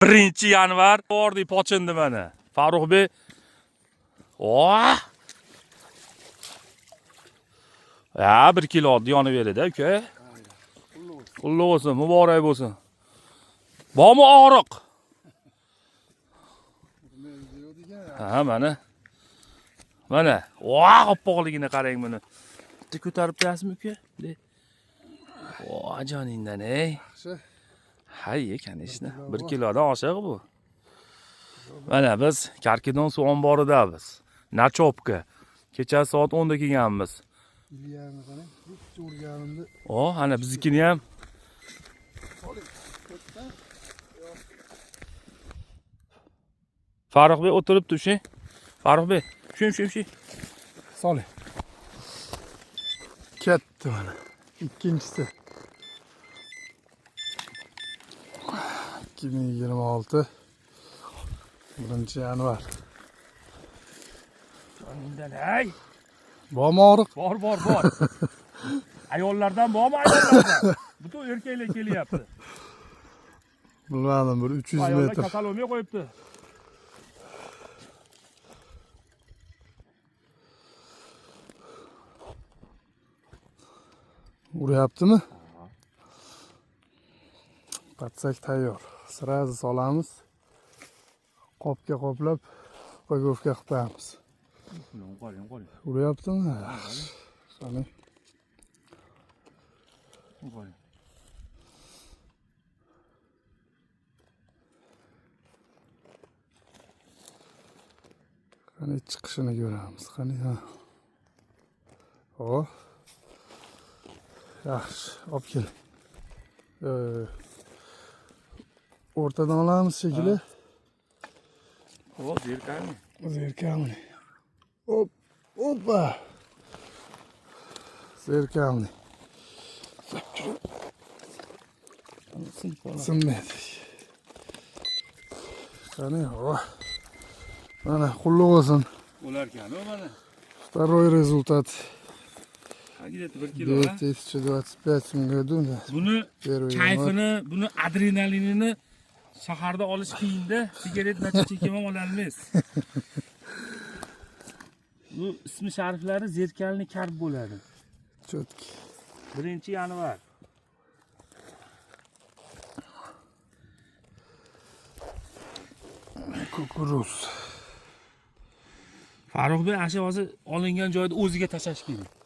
1-yanvar bordi pochindi mana. Farruxbek. Oh! Ya 1 kilo yonib beradi aka. Qulluq bo'lsin, muborak bo'lsin. Bormi og'riq? Ha, mana. Mana, voh, oppoqligini qarang buni. Bitta ko'tarib qo'yasizmi uka? Voh, jonindan, ey. Hayye, конечно. 1 kilodan oshiq bu. Mana biz Karkidon suv omboridamiz. Nachopka. Kecha soat 10 da kelganmiz. Oh, ana biznikini ham. Farruxbek o'tiribdi o'sha. Farruxbek, shu. Soling. Ketdi mana. Ikkinchisi. 2026 1-yanvar. Jonindan, hay. Bormi og'riq? Bor. Ayollardan bormi ayollardan? Butun erkaklar kelyapti. Bilmadim, bir 300 Ayollar metr. kasal olmay qo'yibdi. Uryaptimi? Patsak tayyor. Sirazi solamiz. Qopga qoplab, upagovka qilib qo'yamiz. Qo'ring. Uryaptimi? Qani. Qo'ring. Qani chiqishini ko'ramiz. Qani ha. Oh. Yaxshi, olib kel. O'rtadan olamiz shekilli. O, zerkami? Zerkamli. Oppa. Zerkamli. Sinmedi. Qani, oh. Mana qulluq bo'lsin. Bo'larkan, mana. Второй результат. Где-то 1 kilo. 2025 so'mga dunda. Buni kayfini, buni adrenalinini shaharda olish qiyin-da. Sigaret nacha chekib ham ololmaysiz. Bu ismi shariflari zerkalni karb bo'ladi. Chotki. 1-yanvar. Kukuruz. Farruxbek asha hozir olingan joyda o'ziga tashlash kerak.